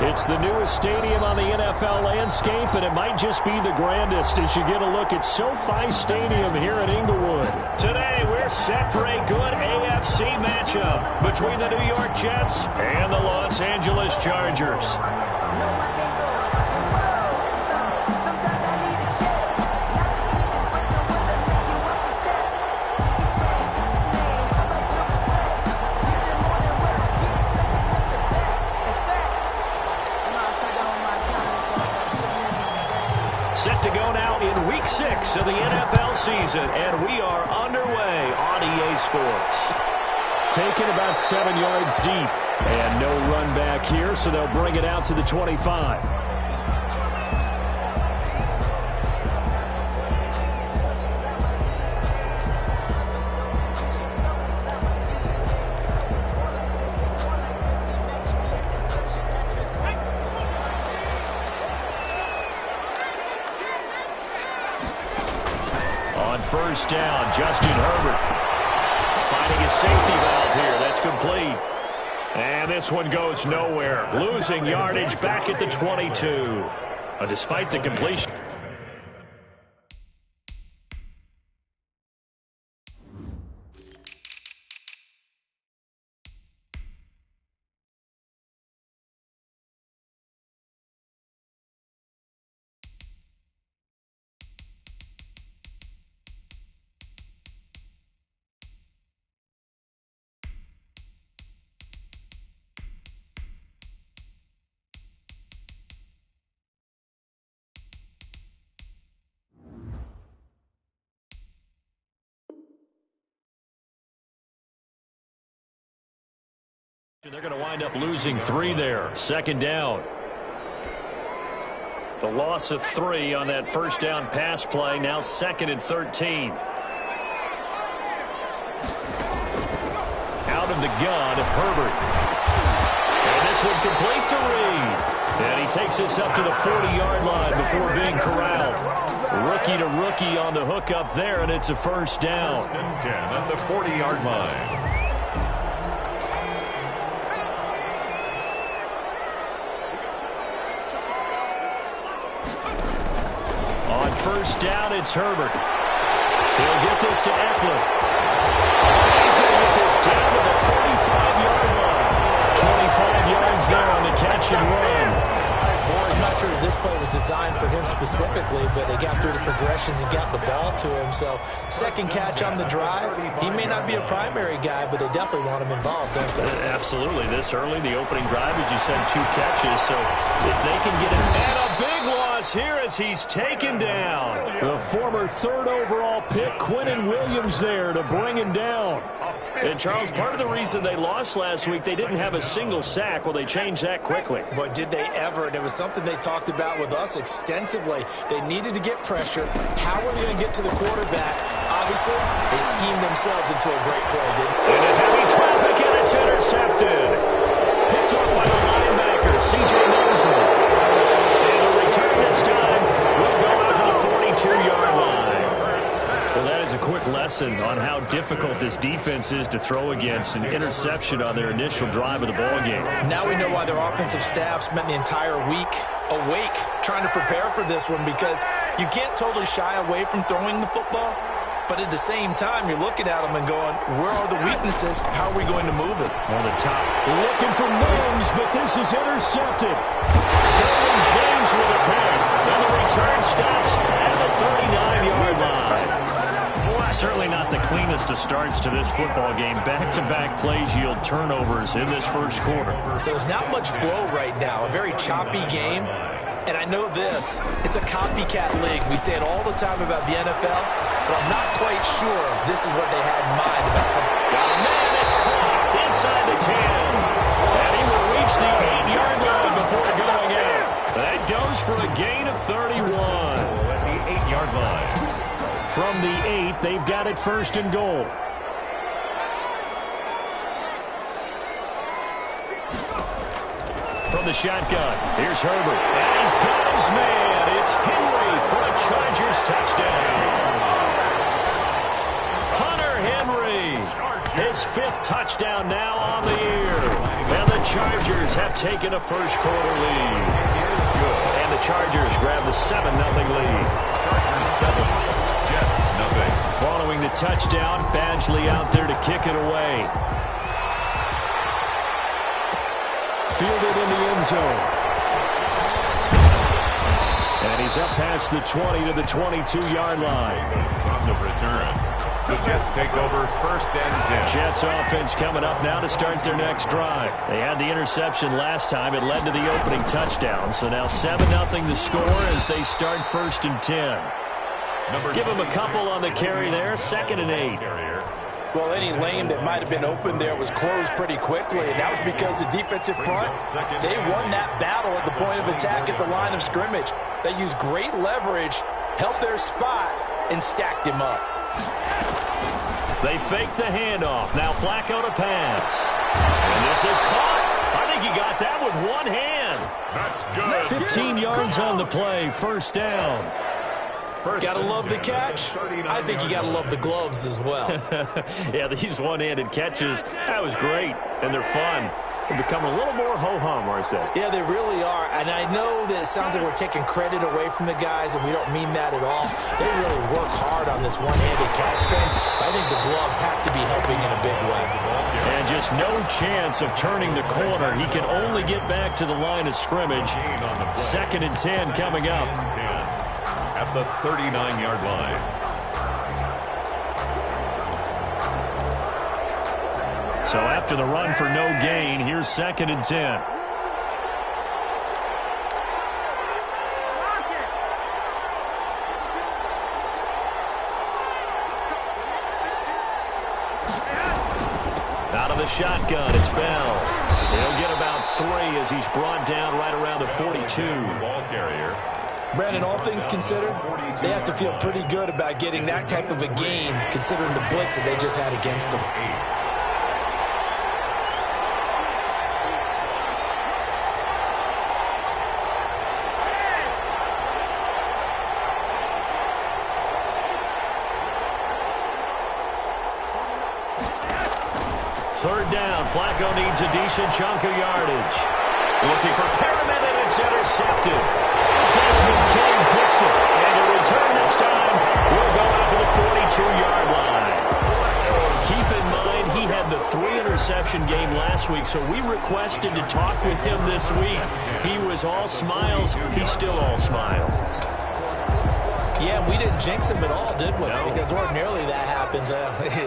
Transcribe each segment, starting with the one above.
It's the newest stadium on the NFL landscape, and it might just be the grandest as you get a look at SoFi Stadium here at Inglewood. Today, we're set for a good AFC matchup between the New York Jets and the Los Angeles Chargers. Set to go now in Week 6 of the NFL season, and we are underway on EA Sports. Taken about 7 yards deep, and no run back here, so they'll bring it out to the 25. First down, Justin Herbert finding his safety valve here. That's complete. And this one goes nowhere. Losing yardage back at the 22. Despite the completion. They're going to wind up losing 3 there. Second down. The loss of 3 on that first down pass play. Now 2nd and 13. Out of the gun, Herbert. And this one complete to Reed. And he takes this up to the 40-yard line before being corralled. Rookie to rookie on the hook up there, and it's a first down. 1st and 10 at the 40-yard line. First down, it's Herbert. He'll get this to Eckler. He's going to get this down to the 35-yard line. 25 yards there on the catch and run. I'm not sure that this play was designed for him specifically, but they got through the progressions and got the ball to him. So, second catch on the drive. He may not be a primary guy, but they definitely want him involved, don't they? Absolutely. This early, the opening drive, as you said, 2 catches. So, if they can get him, and a big loss here as he's taken down. The former 3rd overall pick, Quinnen Williams, there to bring him down. And, Charles, part of the reason they lost last week, they didn't have a single sack. Well, they changed that quickly. But did they ever? And it was something they talked about with us extensively. They needed to get pressure. How were they going to get to the quarterback? Obviously, they schemed themselves into a great play, didn't they? Into heavy traffic, and it's intercepted. Picked up by the linebacker, C.J. Mosley. And the return this time will go out to the 42-yard line. Well, that is a quick lesson on how difficult this defense is to throw against. An interception on their initial drive of the ballgame. Now we know why their offensive staff spent the entire week awake trying to prepare for this one, because you can't totally shy away from throwing the football, but at the same time, you're looking at them and going, where are the weaknesses? How are we going to move it? On the top, looking for Mims, but this is intercepted. Derwin James with a pick, and the return stops at the 39-yard line. Certainly not the cleanest of starts to this football game. Back-to-back plays yield turnovers in this first quarter. So there's not much flow right now. A very choppy game. And I know this. It's a copycat league. We say it all the time about the NFL, but I'm not quite sure this is what they had in mind about some. Got a man that's caught inside the 10. And he will reach the 8-yard line before going out. That goes for a gain of 31. At the 8-yard line. From the 8, they've got it 1st and goal. From the shotgun, here's Herbert. And he's got his man. It's Henry for a Chargers touchdown. Hunter Henry, his 5th touchdown now on the year. And the the Chargers have taken a first-quarter lead. Here's good. And the Chargers grab the 7-0 lead. Chargers 7, Jets nothing. Following the touchdown, Badgley out there to kick it away. Fielded in the end zone. And he's up past the 20 to the 22-yard line. On the return. The Jets take over 1st and 10. Jets offense coming up now to start their next drive. They had the interception last time. It led to the opening touchdown. So now 7-0 the score as they start 1st and 10. Give him a couple on the carry there. 2nd and 8. Well, any lane that might have been open there was closed pretty quickly, and that was because the defensive front, they won that battle at the point of attack at the line of scrimmage. They used great leverage, held their spot, and stacked him up. They fake the handoff. Now Flacco to pass. And this is caught. I think he got that with one hand. That's good. 15 yards on the play. 1st down. Gotta love the catch. I think you gotta love the gloves as well. Yeah, these one-handed catches, that was great. And they're fun. They're becoming a little more ho-hum, aren't they? Yeah, they really are. And I know that it sounds like we're taking credit away from the guys, and we don't mean that at all. They really work hard on this one-handed catch thing. I think the gloves have to be helping in a big way. And just no chance of turning the corner. He can only get back to the line of scrimmage. 2nd and 10 coming up. At the 39-yard line. So after the run for no gain, here's 2nd and 10. Out of the shotgun, it's Bell. He'll get about 3 as he's brought down right around the 42. Ball carrier. Brandon, all things considered, they have to feel pretty good about getting that type of a gain, considering the blitz that they just had against them. Third down, Flacco needs a decent chunk of yardage. Looking for Perriman, and it's intercepted. Desmond King picks it, and a return this time will go out to the 42-yard line. Keep in mind, he had the 3-interception game last week, so we requested to talk with him this week. He was all smiles. He's still all smile. Yeah, we didn't jinx him at all, did we? No. Because ordinarily that happens,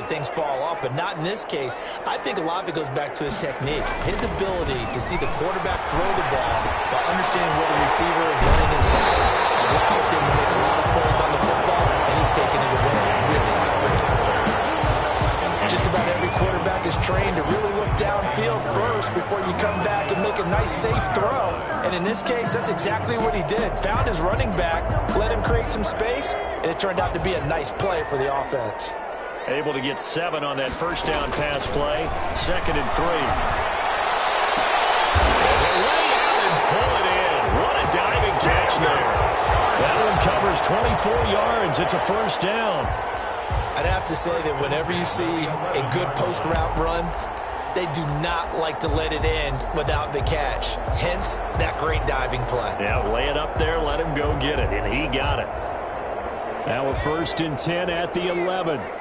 things fall off, but not in this case. I think a lot of it goes back to his technique. His ability to see the quarterback throw the ball while understanding where the receiver is running his route allows him to make a lot of plays on the football, and he's taking it away really high rate. Just about every quarterback is trained to really look downfield first before you come back and make a nice, safe throw. And in this case, that's exactly what he did. Found his running back, let him create some space, and it turned out to be a nice play for the offense. Able to get 7 on that first down pass play. 2nd and 3. And they lay out and pull it in. What a diving catch there. That one covers 24 yards. It's a 1st down. I'd have to say that whenever you see a good post-route run, they do not like to let it in without the catch. Hence, that great diving play. Yeah, lay it up there, let him go get it, and he got it. Now a 1st and 10 at the 11. And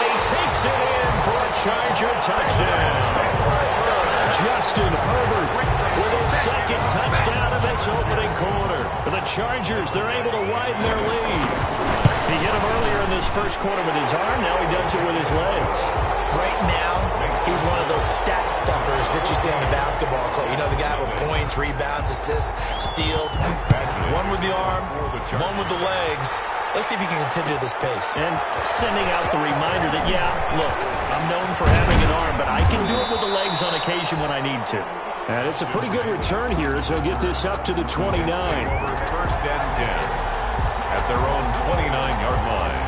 he takes it in for a Charger touchdown. Justin Herbert with his 2nd touchdown of this opening quarter. The Chargers, they're able to widen their lead. He hit him earlier in this first quarter with his arm. Now he does it with his legs. Right now, he's one of those stat stuffers that you see on the basketball court. You know, the guy with points, rebounds, assists, steals. One with the arm, one with the legs. Let's see if he can continue this pace. And sending out the reminder that, yeah, look, I'm known for having an arm, but I can do it with the legs on occasion when I need to. And it's a pretty good return here as he'll get this up to the 29. Over 1st and 10 at their own 29-yard line.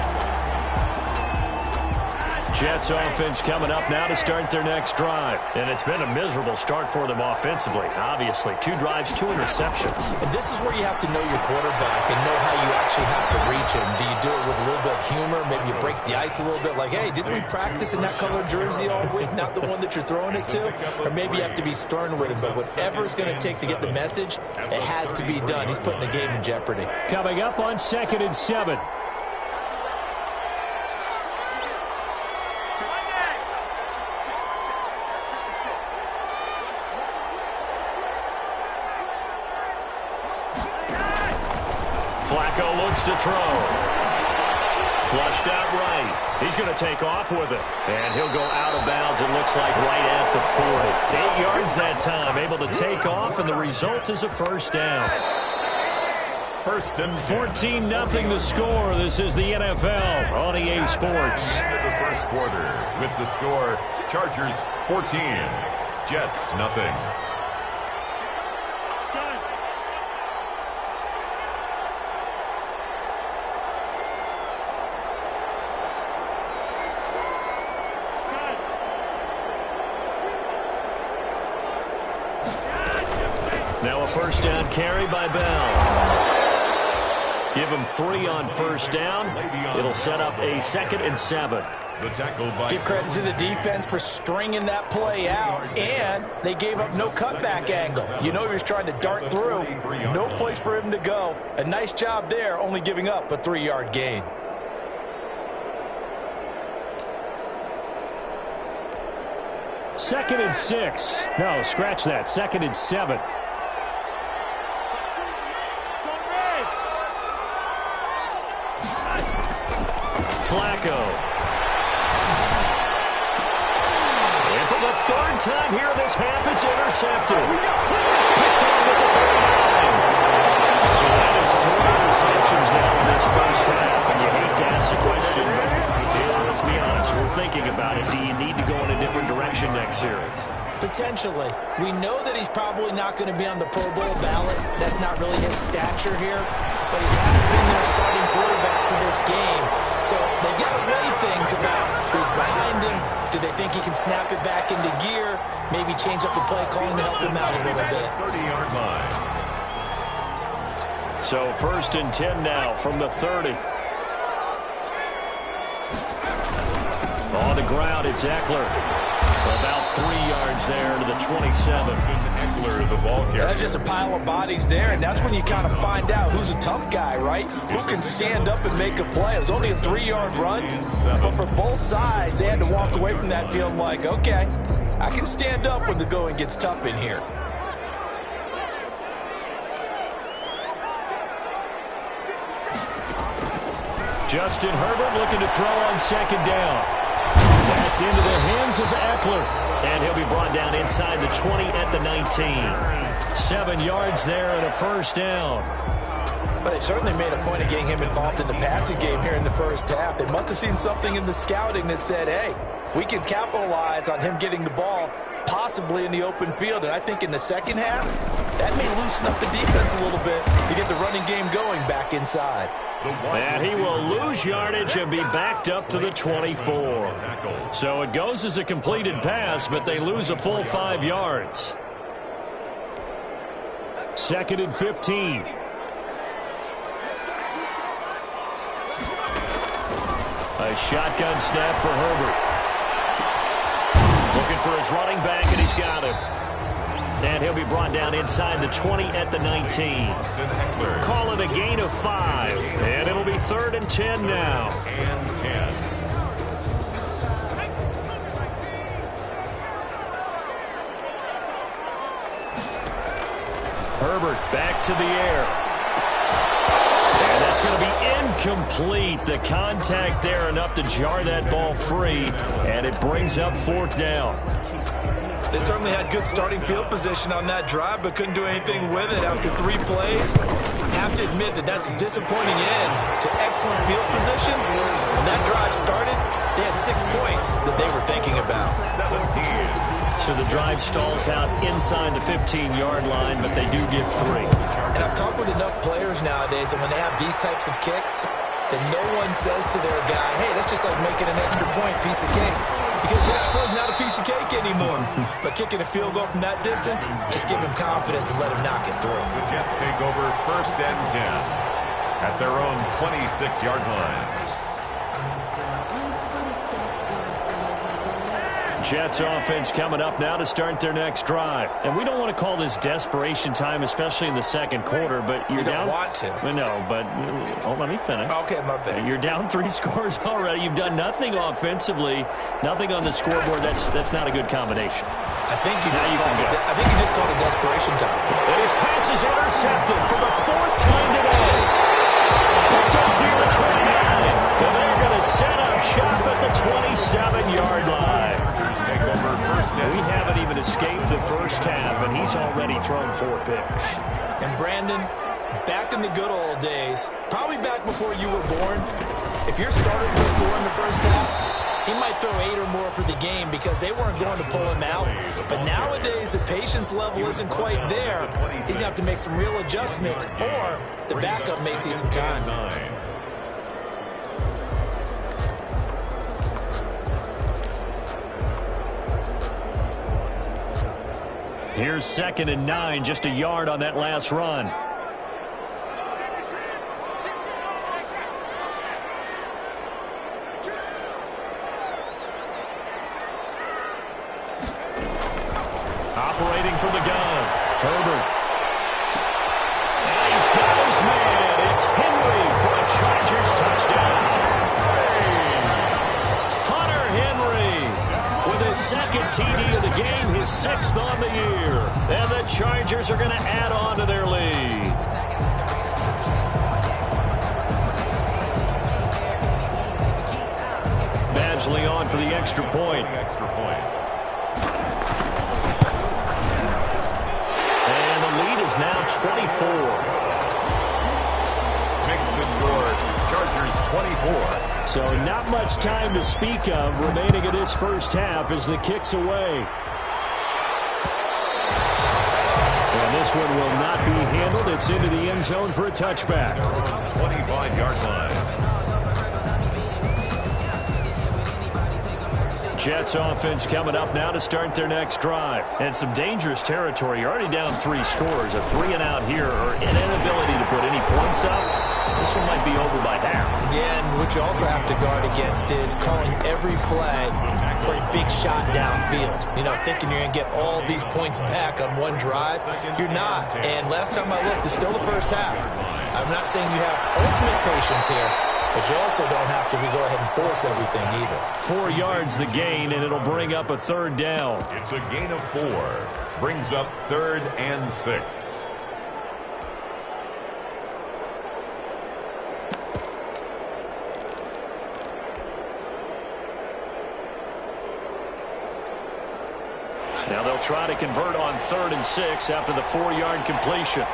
Jets offense coming up now to start their next drive. And it's been a miserable start for them offensively, obviously. 2 drives, 2 interceptions. And this is where you have to know your quarterback and know how you actually have to reach him. Do you do it with a little bit of humor? Maybe you break the ice a little bit like, hey, didn't we practice in that color jersey all week, not the one that you're throwing it to? Or maybe you have to be stern with him. But whatever it's going to take to get the message, it has to be done. He's putting the game in jeopardy. Coming up on 2nd and 7. Flacco looks to throw. Flushed out right. He's going to take off with it. And he'll go out of bounds, it looks like, right at the 40. 8 yards that time, able to take off, and the result is a first down. 14-0 the score. This is the NFL on EA Sports. The first quarter with the score, Chargers 14, Jets nothing. Now a first down carry by Bell. Give him 3 on first down. It'll set up a 2nd and 7. Give credit to the defense for stringing that play out, and they gave up no cutback angle. You know he was trying to dart through. No place for him to go. A nice job there, only giving up a 3-yard gain. Second and 6. No, scratch that. 2nd and 7. Flacco. And for the 3rd time here in this half, it's intercepted. Picked off at the 39. So that is 3 interceptions now in this first half. And you hate to ask the question, but let's be honest, we're thinking about it. Do you need to go in a different direction next series? Potentially. We know that he's probably not going to be on the Pro Bowl ballot. That's not really his stature here. But he has been their starting quarterback for this game. So they've got to weigh things about who's behind him. Do they think he can snap it back into gear? Maybe change up the play calling to help him out a little bit. 30-yard line. So 1st and 10 now from the 30. On the ground, it's Eckler. About 3 yards there to the 27. Eckler, the ball carrier. That's just a pile of bodies there, and that's when you kind of find out who's a tough guy, right? Who can stand up and make a play. It was only a 3-yard run, but for both sides, they had to walk away from that feeling like, okay, I can stand up when the going gets tough in here. Justin Herbert looking to throw on 2nd down. That's into the hands of Eckler. And he'll be brought down inside the 20 at the 19. 7 yards there and a first down. But they certainly made a point of getting him involved in the passing game here in the first half. They must have seen something in the scouting that said, hey, we can capitalize on him getting the ball possibly in the open field. And I think in the second half, that may loosen up the defense a little bit to get the running game going back inside. And he will lose yardage and be backed up to the 24. So it goes as a completed pass, but they lose a full 5 yards. 2nd and 15. A shotgun snap for Herbert. Looking for his running back, and he's got him. And he'll be brought down inside the 20 at the 19. Call it a gain of 5. And it'll be 3rd and 10 now. And 10. Herbert back to the air. And that's going to be incomplete. The contact there enough to jar that ball free. And it brings up 4th down. They certainly had good starting field position on that drive, but couldn't do anything with it after 3 plays. Have to admit that that's a disappointing end to excellent field position. When that drive started, they had 6 points that they were thinking about. 17. So the drive stalls out inside the 15-yard line, but they do get 3. And I've talked with enough players nowadays, and when they have these types of kicks, that no one says to their guy, hey, that's just like making kicking an extra point, piece of cake. Because the extra point is not a piece of cake anymore. But kicking a field goal from that distance, just give him confidence and let him knock it through. The Jets take over 1st and 10 at their own 26-yard line. Jets offense coming up now to start their next drive. And we don't want to call this desperation time, especially in the second quarter, but you're down. You don't want to. Well, no, but let me finish. Okay, my bad. You're down 3 scores already. You've done nothing offensively, nothing on the scoreboard. That's not a good combination. I think you just called it desperation time. And his pass is intercepted for the 4th time today. Picked up here at 29. And they're going to set up shop at the 27-yard line. Take over 1st and We haven't even escaped the first half, and he's already thrown 4 picks. And Brandon, back in the good old days, probably back before you were born, if your starter threw 4 in the first half, he might throw 8 or more for the game because they weren't going to pull him out. But nowadays, the patience level isn't quite there. He's going to have to make some real adjustments, or the backup may see some time. Here's 2nd and 9, just a yard on that last run. Operating from the gun, Herbert. And he's got his man. It's Henry for a Chargers touchdown. Hunter Henry with his 2nd TD of the game, his 6th on the year. And the Chargers are going to add on to their lead. Badgley on for the extra point. And the lead is now 24. Makes the score, Chargers 24. So not much time to speak of remaining in this first half as the kick's away. And this one will not be handled. It's into the end zone for a touchback. 25-yard line. Jets offense coming up now to start their next drive. And some dangerous territory. You're already down 3 scores. A 3-and-out here or an inability to put any points up. This one might be over by half. Yeah, and what you also have to guard against is calling every play for a big shot downfield. You know, thinking you're going to get all these points back on one drive. You're not. And last time I looked, it's still the first half. I'm not saying you have ultimate patience here, but you also don't have to go ahead and force everything either. 4 yards the gain, and it'll bring up a 3rd down. It's a gain of 4. Brings up 3rd and 6. Now they'll try to convert on 3rd and 6 after the 4-yard completion.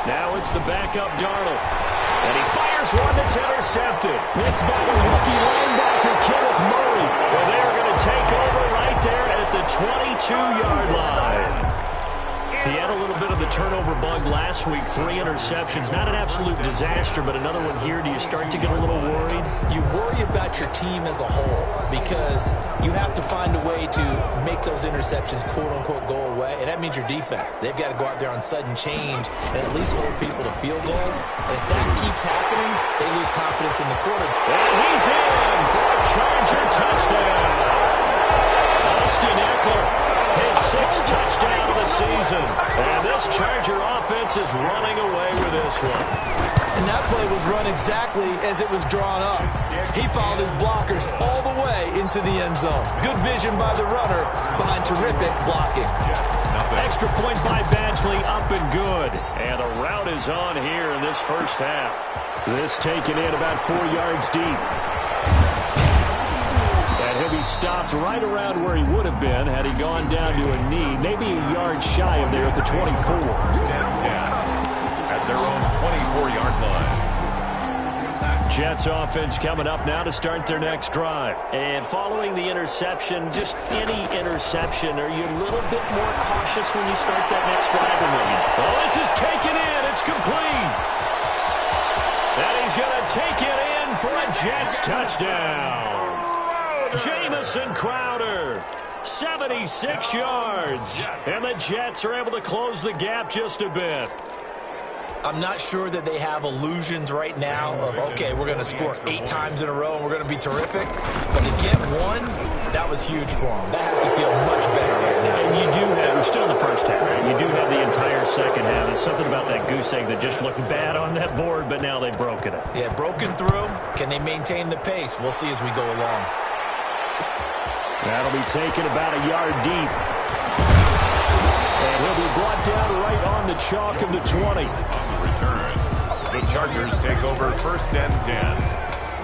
Now it's the backup Darnold. And he fires one that's intercepted. Picked by the rookie linebacker, Kenneth Murray. Well, they're going to take over right there at the 22-yard line. He had a little bit of the turnover bug last week. 3 interceptions. Not an absolute disaster, but another one here. Do you start to get a little worried? You worry about your team as a whole because you have to find a way to make those interceptions, quote-unquote, go away. And that means your defense. They've got to go out there on sudden change and at least hold people to field goals. And if that keeps happening, they lose confidence in the quarterback. And he's in for a Charger touchdown. Austin Eckler, his 6th touchdown of the season. And this Charger offense is running away with this one. And that play was run exactly as it was drawn up. He followed his blockers all the way into the end zone. Good vision by the runner behind terrific blocking. Extra point by Badgley, up and good. And the route is on here in this first half. This taken in about 4 yards deep. And he'll be stopped right around where he would have been had he gone down to a knee, maybe a yard shy of there at the 24. At their own 24-yard line. Jets offense coming up now to start their next drive. And following the interception, just any interception, are you a little bit more cautious when you start that next drive? Well, this is taken in. It's complete. take it in for a Jets touchdown. Jamison Crowder, 76 yards. And the Jets are able to close the gap just a bit. I'm not sure that they have illusions right now of, okay, we're going to score 8 times in a row and we're going to be terrific. But to get one, that was huge for them. That has to feel much better right now. And you do have, we're still in the first half, and you do have the entire second half. It's something about that goose egg that just looked bad on that board, but now they've broken it. Yeah, broken through. Can they maintain the pace? We'll see as we go along. That'll be taken about a yard deep. And he'll be brought down right on the chalk of the 20. Return. The Chargers take over 1st and 10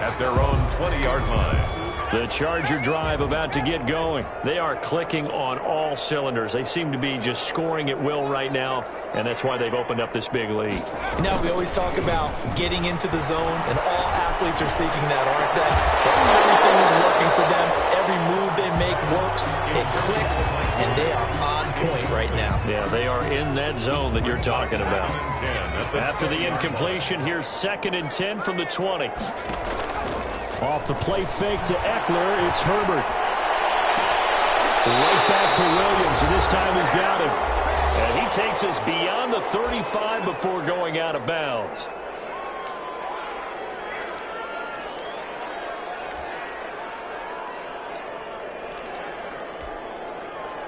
at their own 20-yard line. The Charger drive about to get going. They are clicking on all cylinders. They seem to be just scoring at will right now, and that's why they've opened up this big lead. You know, we always talk about getting into the zone, and all athletes are seeking that, aren't they? But everything is working for them. Every move they make works. It clicks, and they are on point right now. Yeah, they are in that zone that you're talking about. After the incompletion, here's 2nd and 10 from the 20. Off the play fake to Eckler, it's Herbert. Right back to Williams, and this time he's got him. And he takes us beyond the 35 before going out of bounds.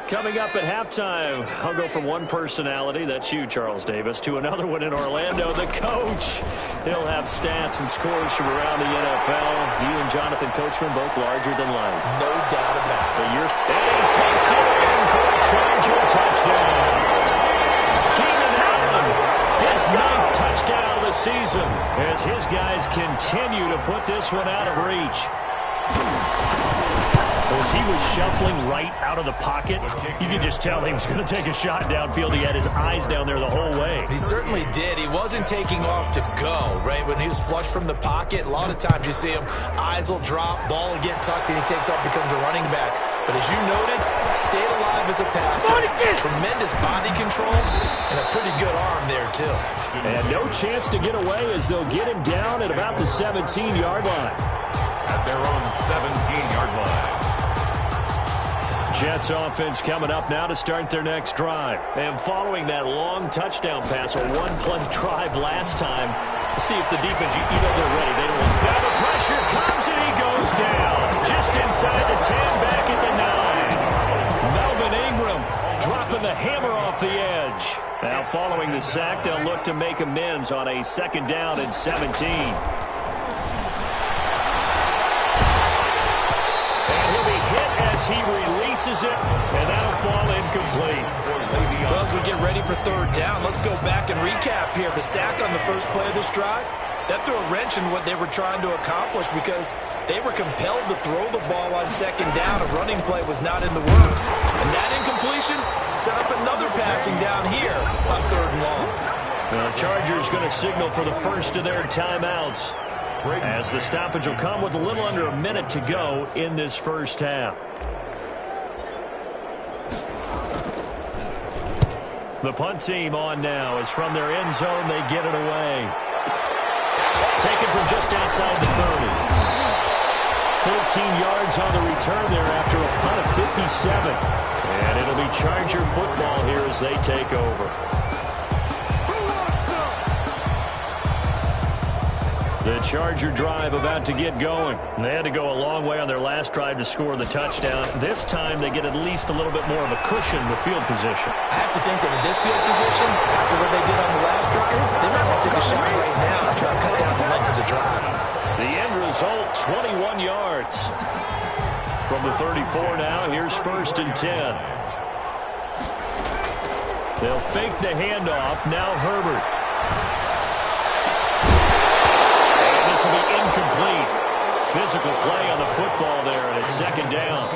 Coming up at halftime, I'll go from one personality, that's you, Charles Davis, to another one in Orlando, the coach. He'll have stats and scores from around the NFL. You and Jonathan Coachman, both larger than life. No doubt about it. And he takes it in for a Charger touchdown. Keenan Allen, his 9th touchdown of the season, as his guys continue to put this one out of reach. As he was shuffling right out of the pocket, you could just tell he was going to take a shot downfield. He had his eyes down there the whole way. He certainly did. He wasn't taking off to go, right? When he was flush from the pocket, a lot of times you see him, eyes will drop, ball will get tucked, and he takes off, becomes a running back. But as you noted, stayed alive as a passer. Tremendous body control and a pretty good arm there, too. And no chance to get away as they'll get him down at about the 17-yard line. At their own 17-yard line. Jets offense coming up now to start their next drive. And following that long touchdown pass, a one-play drive last time, see if the defense, you know they're ready. They don't want. Now the pressure comes and he goes down. Just inside the 10, back at the 9. Melvin Ingram dropping the hammer off the edge. Now following the sack, they'll look to make amends on a 2nd down and 17. He releases it, and that'll fall incomplete. Well, as we get ready for 3rd down, let's go back and recap here. The sack on the first play of this drive, that threw a wrench in what they were trying to accomplish because they were compelled to throw the ball on 2nd down. A running play was not in the works. And that incompletion set up another passing down here on 3rd and long. The Chargers going to signal for the first of their timeouts, as the stoppage will come with a little under a minute to go in this first half. The punt team on now as from their end zone they get it away. Taken from just outside the 30. 14 yards on the return there after a punt of 57. And it'll be Charger football here as they take over. The Charger drive about to get going. They had to go a long way on their last drive to score the touchdown. This time they get at least a little bit more of a cushion with field position. I have to think that in this field position, after what they did on the last drive, they might want to take a shot right now and try to cut down the length of the drive. The end result, 21 yards. From the 34 now, here's 1st and 10. They'll fake the handoff. Now Herbert. This will be incomplete. Physical play on the football there, and it's 2nd down.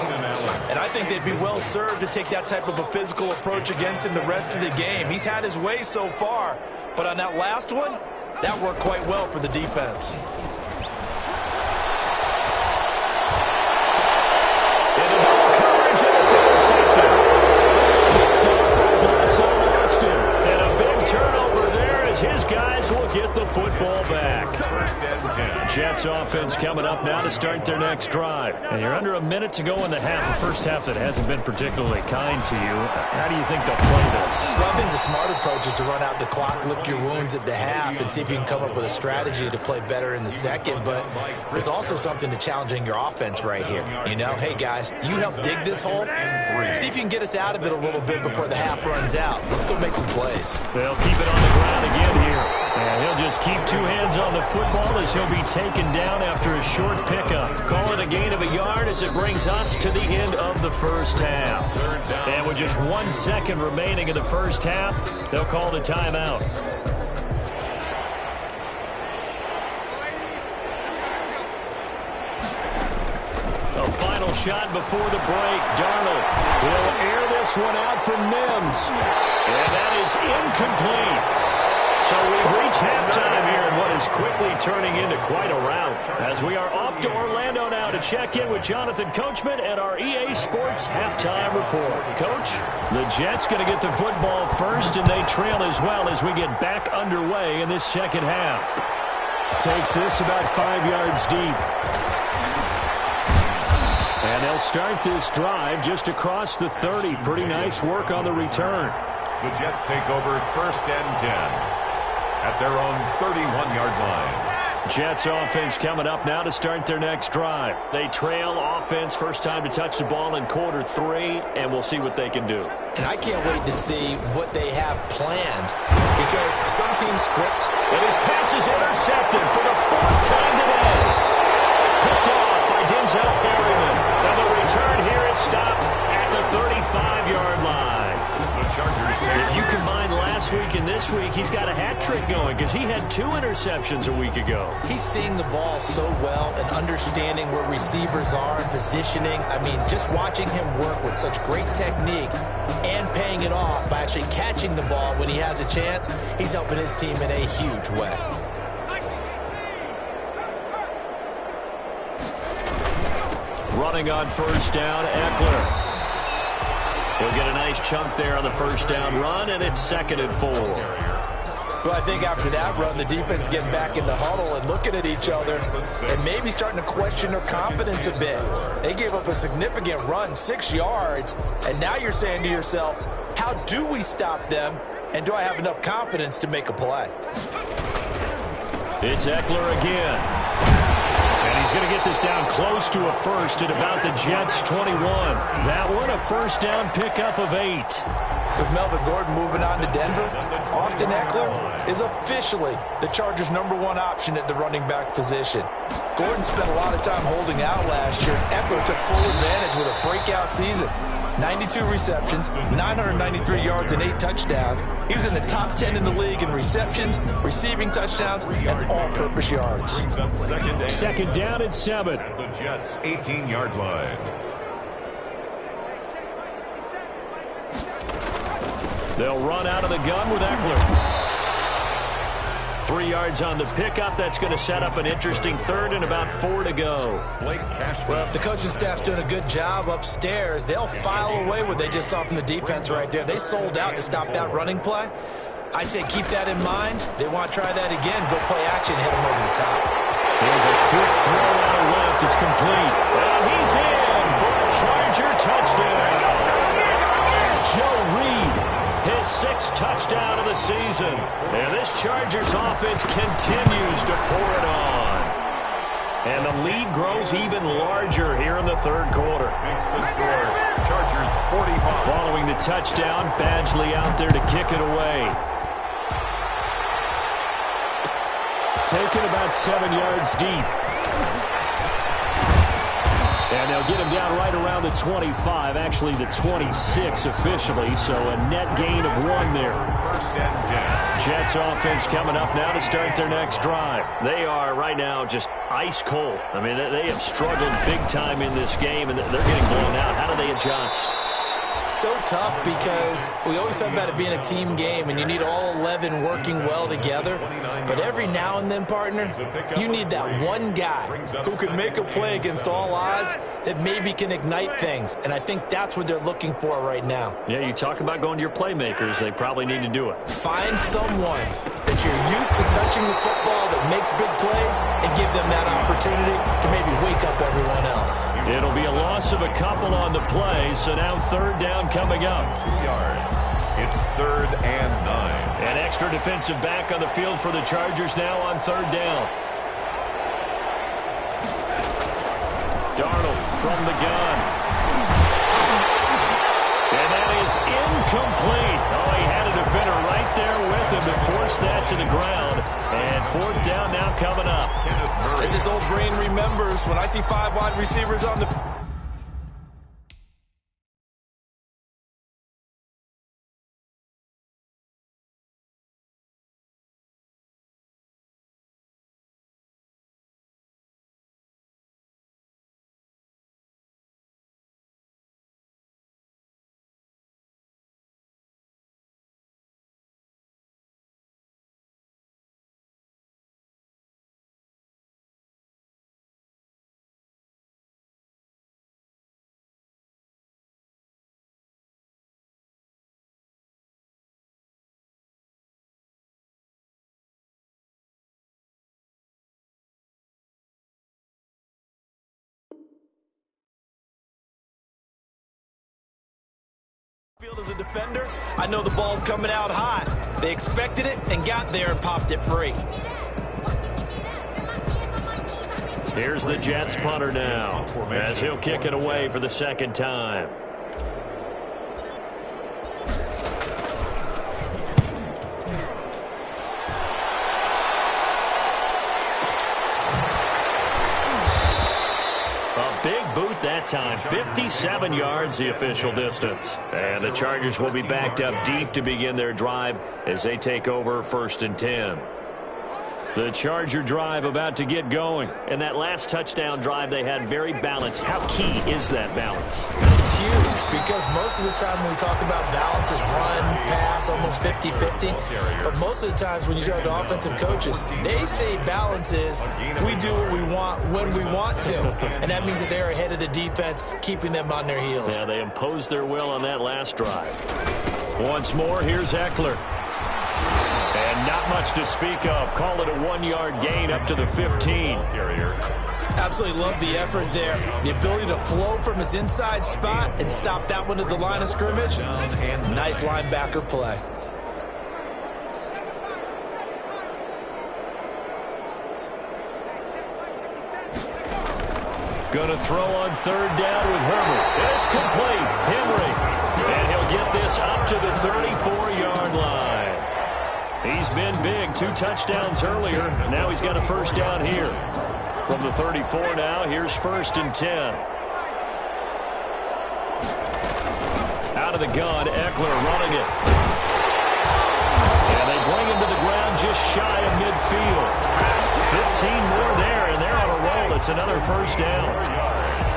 And I think they'd be well served to take that type of a physical approach against him the rest of the game. He's had his way so far, but on that last one, that worked quite well for the defense. Into double coverage, and it's intercepted. Picked up by Austin. And a big turnover there as his guys will get the football back. First and 10. Jets offense coming up now to start their next drive. And you're under a minute to go in the half, a first half that hasn't been particularly kind to you. How do you think they'll play this? Well, I think the smart approach is to run out the clock, lick your wounds at the half, and see if you can come up with a strategy to play better in the second. But there's also something to challenging your offense right here. You know, hey, guys, you help dig this hole. See if you can get us out of it a little bit before the half runs out. Let's go make some plays. They'll keep it on the ground again here. And he'll just keep two hands on the football as he'll be taken down after a short pickup. Call it a gain of a yard as it brings us to the end of the first half. And with just 1 second remaining in the first half, they'll call the timeout. A final shot before the break. Darnold will air this one out from Mims. And that is incomplete. So we've reached halftime here in what is quickly turning into quite a rout. As we are off to Orlando now to check in with Jonathan Coachman and our EA Sports Halftime Report. Coach, the Jets going to get the football first, and they trail as well as we get back underway in this second half. Takes this about 5 yards deep. And they'll start this drive just across the 30. Pretty nice work on the return. The Jets take over first and 10 at their own 31-yard line. Jets offense coming up now to start their next drive. They trail offense, first time to touch the ball in quarter 3, and we'll see what they can do. And I can't wait to see what they have planned, because some teams script. And his pass is intercepted for the 4th time today. Picked off by Denzel Perryman. And the return here is stopped at the 35-yard line. If you combine last week and this week, he's got a hat trick going because he had 2 interceptions a week ago. He's seeing the ball so well and understanding where receivers are and positioning. I mean, just watching him work with such great technique and paying it off by actually catching the ball when he has a chance, he's helping his team in a huge way. Running on first down, Eckler. He'll get a nice chunk there on the first down run, and it's 2nd and 4. Well, I think after that run, the defense getting back in the huddle and looking at each other and maybe starting to question their confidence a bit. They gave up a significant run, 6 yards, and now you're saying to yourself, how do we stop them, and do I have enough confidence to make a play? It's Eckler again. And he's going to get this down close to a first at about the Jets' 21. That one a first down pickup of 8. With Melvin Gordon moving on to Denver, Austin Eckler is officially the Chargers' #1 option at the running back position. Gordon spent a lot of time holding out last year. Eckler took full advantage with a breakout season. 92 receptions, 993 yards, and 8 touchdowns. He was in the top 10 in the league in receptions, receiving touchdowns, and all-purpose yards. Second down and 7. At the Jets' 18-yard line. They'll run out of the gun with Eckler. 3 yards on the pickup. That's going to set up an interesting 3rd and about 4 to go. Well, if the coaching staff's doing a good job upstairs, they'll file away what they just saw from the defense right there. They sold out to stop that running play. I'd say keep that in mind. They want to try that again. Go play action, hit them over the top. There's a quick throw out left. It's complete. And he's in for a Charger touchdown. Joe Reed, his 6th touchdown of the season. And this Chargers offense continues to pour it on. And the lead grows even larger here in the 3rd quarter. Makes the score. Chargers 45. Following the touchdown, Badgley out there to kick it away. Taken about 7 yards deep. And they'll get him down right around the 25, actually the 26 officially, so a net gain of 1 there. First and 10. Jets offense coming up now to start their next drive. They are right now just ice cold. I mean, they have struggled big time in this game, and they're getting blown out. How do they adjust? So tough because we always talk about it being a team game and you need all 11 working well together. But every now and then, partner, you need that one guy who can make a play against all odds that maybe can ignite things. And I think that's what they're looking for right now. Yeah, you talk about going to your playmakers. They probably need to do it. Find someone that you're used to touching the football that makes big plays and give them that opportunity to maybe wake up everyone else. It'll be a loss of a couple on the play, so now third down coming up. 2 yards. It's 3rd and 9. An extra defensive back on the field for the Chargers now on third down. Darnold from the gun. And that is incomplete. Oh, he had a defender right there with him to force that to the ground. And fourth down now coming up. As his old brain remembers, when I see 5 wide receivers on the field as a defender, I know the ball's coming out high. They expected it and got there and popped it free. Here's the Jets punter now as he'll kick it away for the second time. Big boot that time. 57 yards the official distance. And the Chargers will be backed up deep to begin their drive as they take over 1st and 10. The Charger drive about to get going. And that last touchdown drive they had very balanced. How key is that balance? It's huge because most of the time when we talk about balance is run, pass, almost 50-50. But most of the times when you talk to offensive coaches, they say balance is we do what we want when we want to. And that means that they're ahead of the defense, keeping them on their heels. Yeah, they imposed their will on that last drive. Once more, here's Eckler. And not much to speak of. Call it a 1-yard gain up to the 15. Absolutely love the effort there. The ability to flow from his inside spot and stop that one at the line of scrimmage. Nice linebacker play. Going to throw on third down with Herbert. It's complete. Henry. And he'll get this up to the 34-yard line. He's been big. 2 touchdowns earlier. Now he's got a first down here. From the 34 now, here's 1st and 10. Out of the gun, Eckler running it. And they bring him to the ground just shy of midfield. 15 more there, and they're on a roll. It's another first down.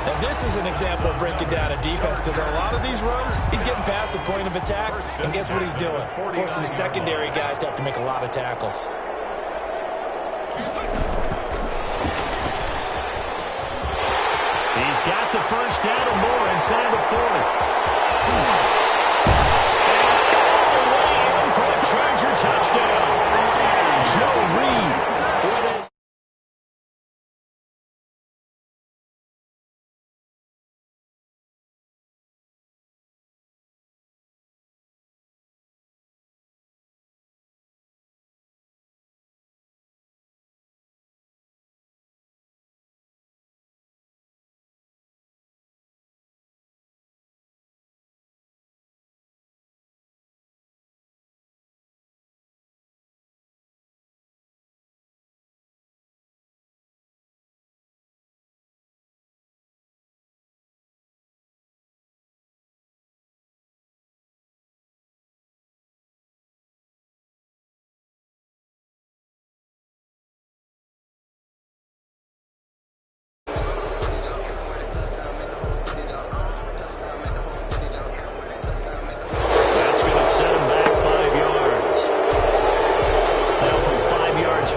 Now, this is an example of breaking down a defense because on a lot of these runs, he's getting past the point of attack, and guess what he's doing? Forcing the secondary guys to have to make a lot of tackles. He's got the first down and more inside the 40. And away in for a Charger touchdown. Joe Reed with his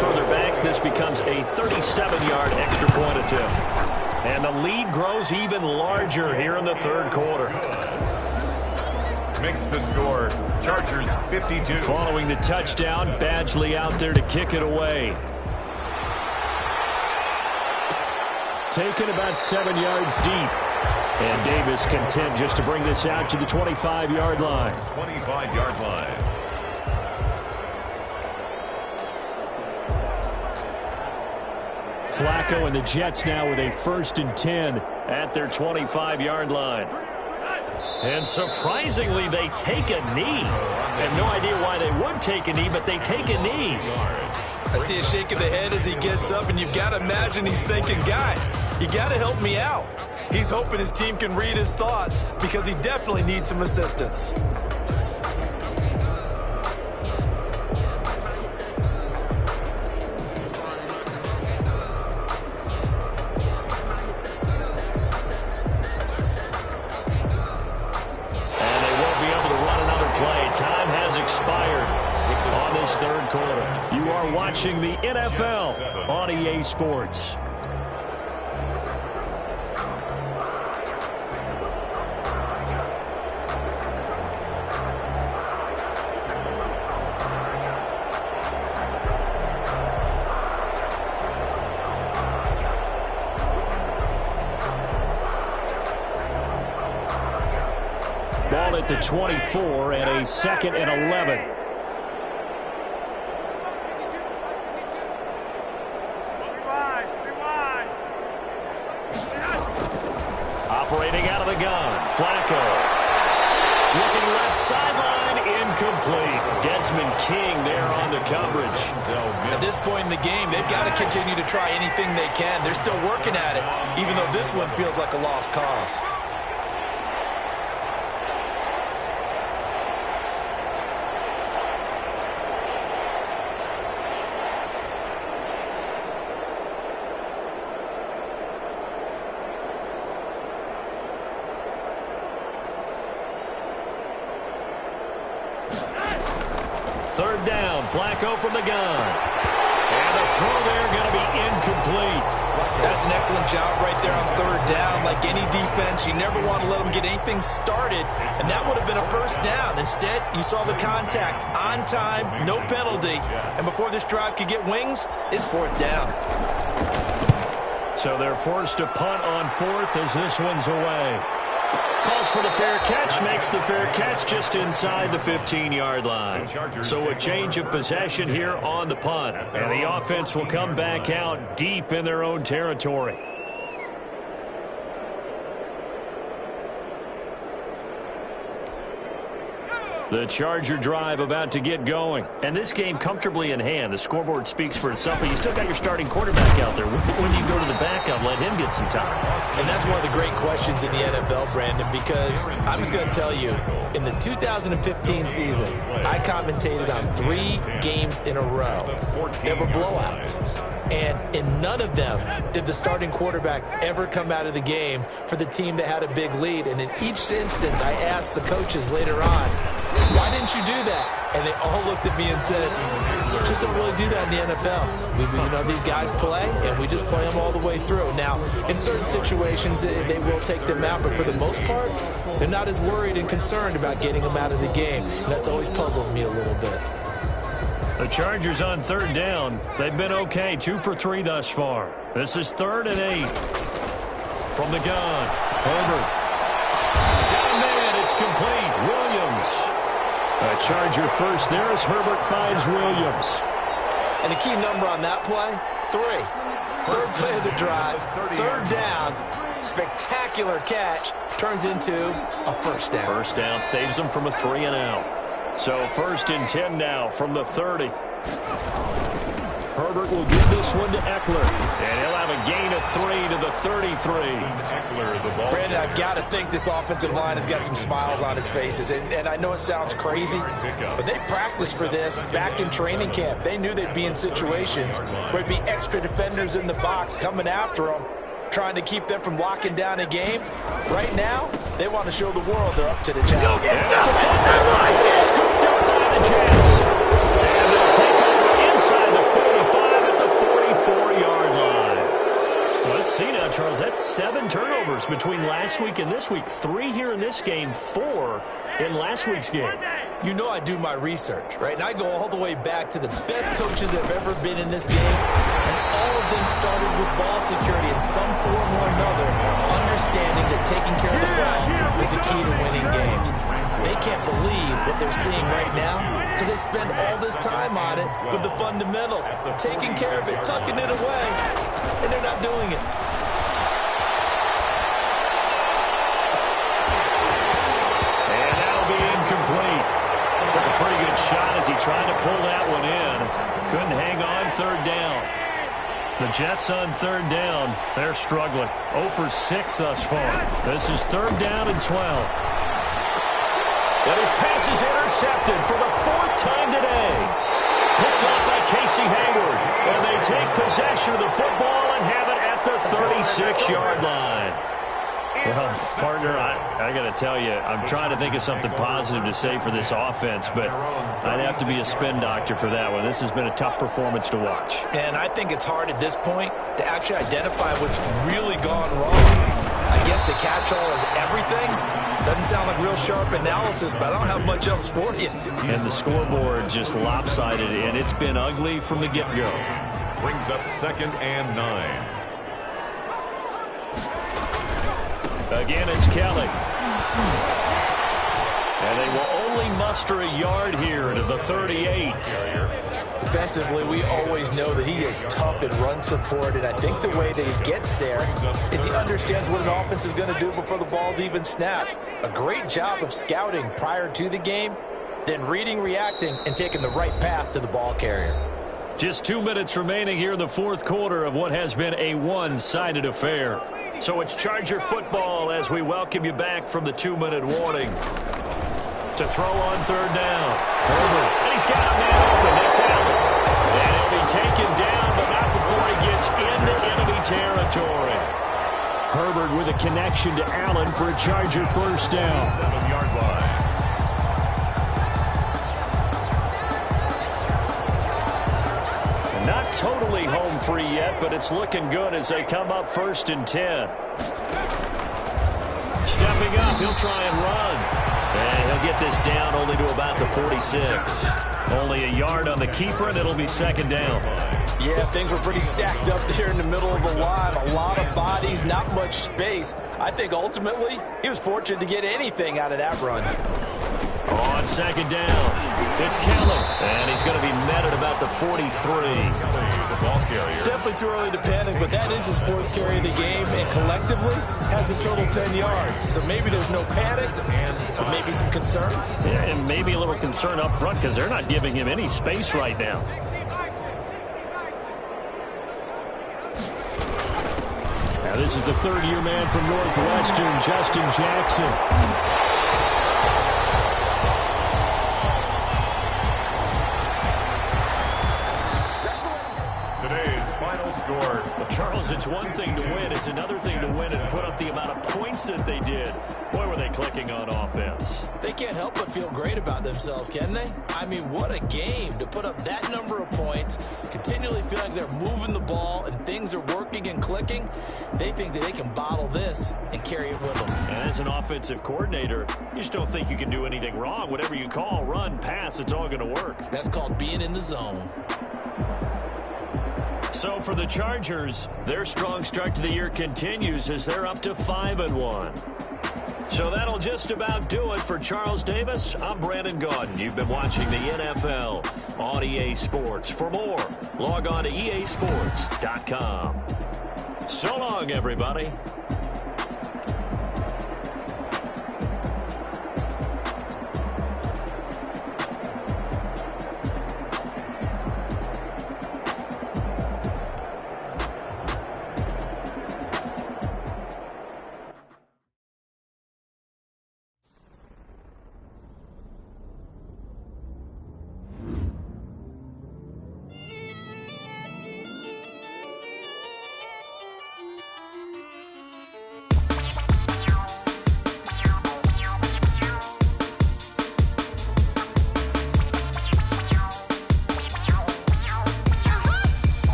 further back. This becomes a 37-yard extra point attempt. And the lead grows even larger here in the third quarter. Makes the score, Chargers 52. Following the touchdown, Badgley out there to kick it away. Taken about 7 yards deep. And Davis content just to bring this out to the 25-yard line. 25-yard line. Flacco and the Jets now with a 1st and 10 at their 25-yard line. And surprisingly, they take a knee. I have no idea why they would take a knee, but they take a knee. I see a shake of the head as he gets up, and you've got to imagine he's thinking, guys, you got to help me out. He's hoping his team can read his thoughts because he definitely needs some assistance. Time has expired on this third quarter. You are watching the NFL on EA Sports. Ball at the 24 and a 2nd and 11. Operating out of the gun, Flacco. Looking left sideline, incomplete. Desmond King there on the coverage. At this point in the game, they've got to continue to try anything they can. They're still working at it, even though this one feels like a lost cause. Third down, Flacco from the gun. And the throw there going to be incomplete. That's an excellent job right there on third down. Like any defense, you never want to let them get anything started, and that would have been a first down. Instead, you saw the contact on time, no penalty, and before this drive could get wings, it's 4th down. So they're forced to punt on 4th as this one's away. Calls for the fair catch, makes the fair catch just inside the 15-yard line. So a change of possession here on the punt. And the offense will come back out deep in their own territory. The Charger drive about to get going. And this game comfortably in hand. The scoreboard speaks for itself, but you still got your starting quarterback out there. When do you go to the backup, let him get some time? And that's one of the great questions in the NFL, Brandon, because I'm just going to tell you, in the 2015 season, I commentated on 3 games in a row. There were blowouts. And in none of them did the starting quarterback ever come out of the game for the team that had a big lead. And in each instance, I asked the coaches later on, why didn't you do that? And they all looked at me and said, just don't really do that in the NFL. These guys play, and we just play them all the way through. Now, in certain situations, they will take them out, but for the most part, they're not as worried and concerned about getting them out of the game. And that's always puzzled me a little bit. The Chargers on third down. They've been okay, 2 for 3 thus far. This is 3rd and 8. From the gun, Herbert. Got a man, it's complete. Williams. A Charger first there as Herbert finds Williams. And the key number on that play, 3. Third play of the drive, 3rd down, spectacular catch, turns into a 1st down. 1st down saves them from a 3 and out. So 1st and 10 now from the 30. Herbert will give this one to Eckler. And he'll have a gain of 3 to the 33. Eckler, the ball. Brandon, I've got to think this offensive line has got some smiles on its faces. And I know it sounds crazy, but they practiced for this back in training camp. They knew they'd be in situations where it'd be extra defenders in the box coming after them, trying to keep them from locking down a game. Right now, they want to show the world they're up to the challenge. And it's a fumble. Scooped up by the Jets. And they'll take over inside the 45. Charles, that's 7 turnovers between last week and this week. 3 here in this game, 4 in last week's game. You know I do my research, right? And I go all the way back to the best coaches that have ever been in this game, and all of them started with ball security in some form or another, understanding that taking care of the ball was the key to winning games. They can't believe what they're seeing right now because they spend all this time on it with the fundamentals, taking care of it, tucking it away, and they're not doing it. And that'll be incomplete. Took a pretty good shot as he tried to pull that one in. Couldn't hang on 3rd down. The Jets on 3rd down. They're struggling. 0 for 6 thus far. This is 3rd down and 12. And his pass is intercepted for the 4th time today. Picked off by Casey Hayward. And they take possession of the football and have it at the 36-yard line. Well, partner, I got to tell you, I'm trying to think of something positive to say for this offense, but I'd have to be a spin doctor for that one. This has been a tough performance to watch. And I think it's hard at this point to actually identify what's really gone wrong. I guess the catch-all is everything. Doesn't sound like real sharp analysis, but I don't have much else for you. And the scoreboard just lopsided, and it's been ugly from the get-go. Brings up 2nd and 9. Again, it's Kelly. And they will only muster a yard here to the 38. Defensively, we always know that he is tough in run support, and I think the way that he gets there is he understands what an offense is going to do before the ball's even snapped. A great job of scouting prior to the game, then reading, reacting, and taking the right path to the ball carrier. Just 2 minutes remaining here in the 4th quarter of what has been a one-sided affair. So it's Charger football as we welcome you back from the 2-minute warning. To throw on 3rd down. Herbert, and he's got a man open. That's Allen. And he'll be taken down, but not before he gets into enemy territory. Herbert with a connection to Allen for a Charger 1st down. 7-yard line. Not totally home free yet, but it's looking good as they come up 1st and 10. Stepping up, he'll try and run. And he'll get this down only to about the 46. Only a yard on the keeper, and it'll be 2nd down. Yeah, things were pretty stacked up there in the middle of the line. A lot of bodies, not much space. I think ultimately he was fortunate to get anything out of that run. On 2nd down, it's Kelly. And he's going to be met at about the 43. The ball carrier. Definitely too early to panic, but that is his 4th carry of the game, and collectively has a total 10 yards. So maybe there's no panic, but maybe some concern. Yeah, and maybe a little concern up front because they're not giving him any space right now. Now this is the 3rd-year man from Northwestern, Justin Jackson. Score. Well, Charles, it's one thing to win. It's another thing to win and put up the amount of points that they did. Boy, were they clicking on offense. They can't help but feel great about themselves, can they? I mean, what a game to put up that number of points, continually feel like they're moving the ball and things are working and clicking. They think that they can bottle this and carry it with them. And as an offensive coordinator, you just don't think you can do anything wrong. Whatever you call, run, pass, it's all going to work. That's called being in the zone. So for the Chargers, their strong start to the year continues as they're up to 5-1. So that'll just about do it for Charles Davis. I'm Brandon Gaudin. You've been watching the NFL on EA Sports. For more, log on to easports.com. So long, everybody.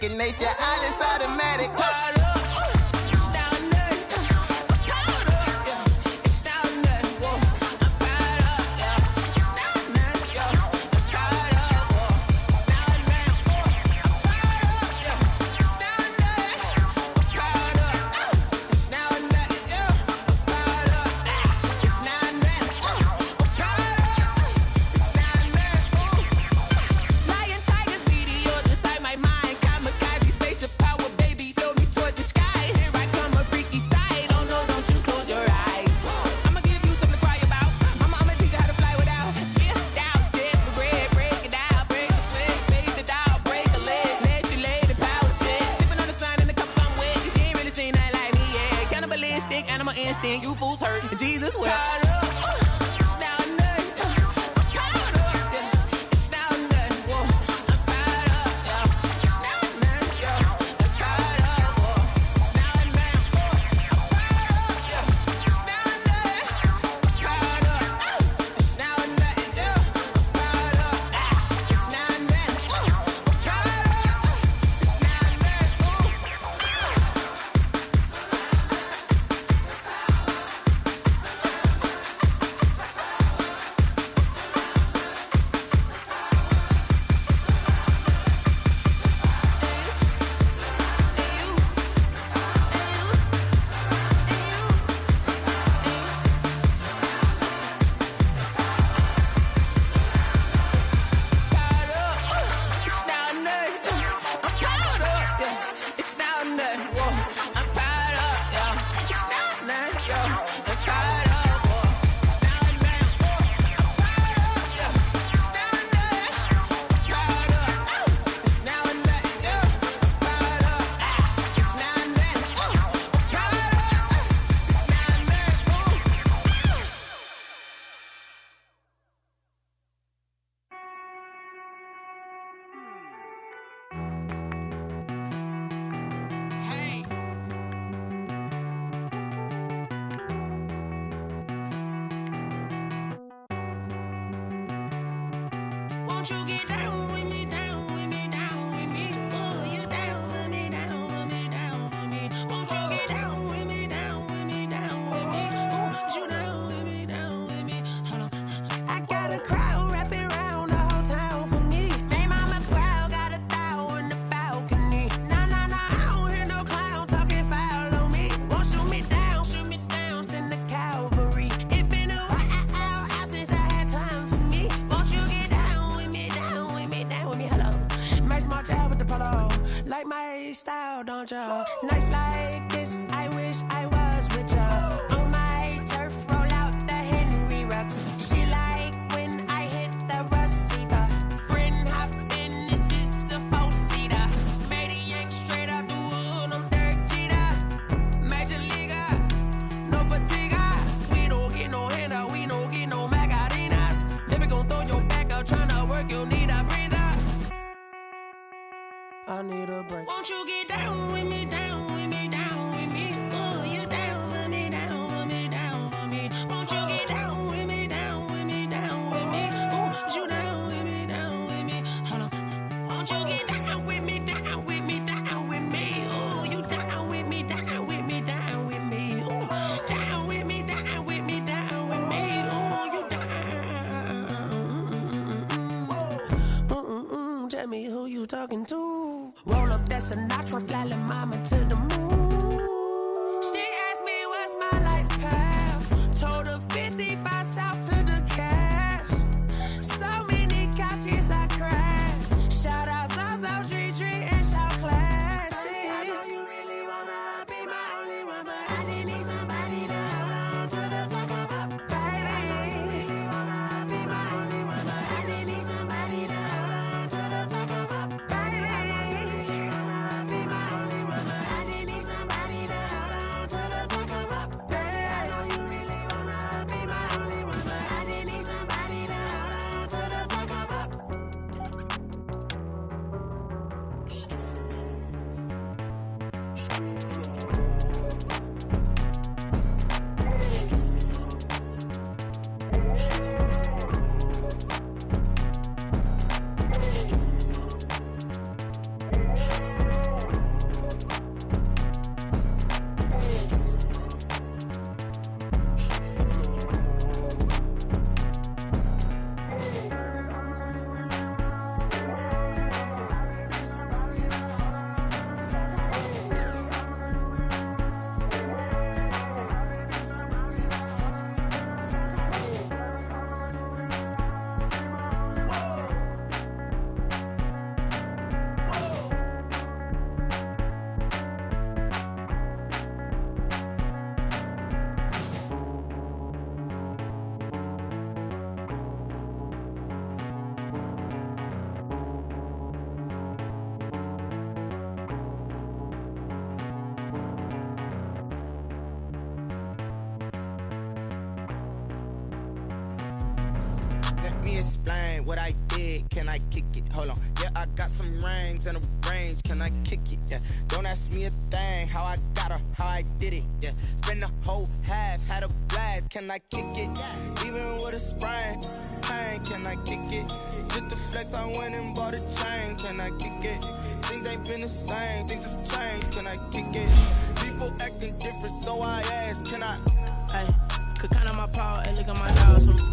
second nature. All is automatic. You fools hurt. Jesus will. Won't you get down with me, down with me, down with me? Oh, you down with me, down with me, down with me. Won't you get down with me, down with me, down with me? Oh, you down with me, down with me? Hold on. I got a crowd wrapping around the whole town for me. They mama proud, got a thou in the balcony. Nah, nah, nah, I don't hear no clown talking foul on me. Won't shoot me down, send the cavalry. It been a while since I had time for me. Won't you get down with me, down with me, down with me? Hello. Max March out with the polo. Like my style, don't you? Nights like this, I wish I was with ya. On my turf, roll out the Henry Rux. She like when I hit the receiver. Friend hop in, this is a four-seater. Made a yank straight out the wood, I'm Derek Jeter. Major leaguer, no fatigue. We don't get no handout, we don't get no Macarinas. Never gon' throw your back out, tryna work, you need a breather. I need a break. Won't you get down with me, down with me, down with me? Oh, you down with me, down with me, down with me? Won't you get down with me, down with me, down with me? Oh, you down with me, down with me? Hold on. Won't you get down with me, down with me, down with me? Oh, you down with me, down with me, down with me? Oh, down with me, down with me, down with me? Oh, you down. Tell me who you talking to. Roll up that Sinatra, fly la mama to the moon. She asked me what's my life path. Told her 55 south to the cab. So many couches I cried. Shout out South Street and shout classic. I know you really wanna be my only one, but I didn't need somebody to hold on to the second up. Baby, I know you really wanna be my only one, but I didn't need somebody to hold on to the second up. Baby, I know you really wanna be my only one, but I didn't need somebody. Let me explain what I did. Can I kick it? Hold on. Yeah, I got some rings and a range. Can I kick it? Yeah. Don't ask me a thing. How I got her, how I did it. Yeah. Spend the whole half, had a blast. Can I kick it? Even with a sprain. Pain, can I kick it? Just the flex, I went and bought a chain. Can I kick it? Things ain't been the same. Things have changed. Can I kick it? People acting different, so I ask. Can I? Hey, could count on my power, hey, look at my dogs.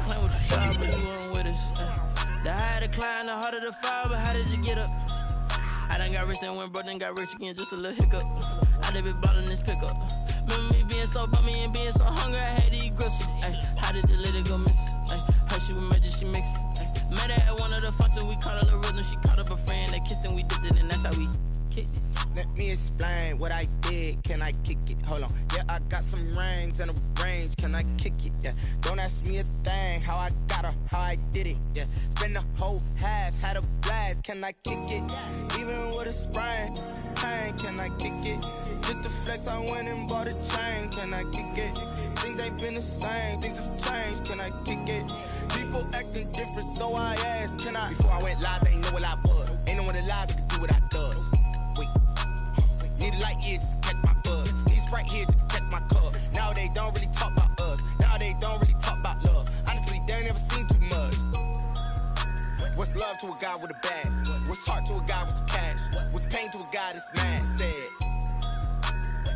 Claim what you saw, but you weren't with us. The higher the climb, the harder the fall, but how did you get up? I done got rich and went broke, then got rich again, just a little hiccup. I done been ballin' this pickup. Remember me being so bummy and being so hungry, I had to eat gristle. Ay, how did the lady go miss? Ay, her she was magic, she mixed. Ay, met her at one of the functions, we caught her the rhythm, she caught up a friend, they kissed and we dipped it, and that's how we kicked it. Let me explain what I did. Can I kick it? Hold on. Yeah, I got some rings and a range. Can I kick it? Yeah. Don't ask me a thing. How I got her, how I did it. Yeah. Spend the whole half, had a blast. Can I kick it? Even with a sprain. Pain, can I kick it? Just the flex, I went and bought a chain. Can I kick it? Things ain't been the same. Things have changed. Can I kick it? People acting different, so I asked. Can I? Before I went live, they ain't know what I was. Ain't no one alive that could do what I does. Wait. Need a light here just to catch my buzz. Need Sprite here just to catch my cup. Now they don't really talk about us. Now they don't really talk about love. Honestly, they ain't never seen too much. What's love to a guy with a bag? What's heart to a guy with some cash? What's pain to a guy that's mad? Said.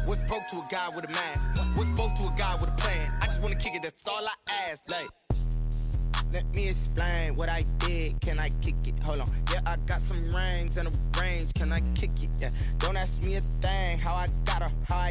What's broke to a guy with a mask? What's both to a guy with a plan? I just wanna kick it, that's all I ask. Like, let me explain what I did. Can I kick it? Hold on. Yeah, I got some rings and a range. Can I kick it? Yeah. Don't ask me a thing. How I got her, how I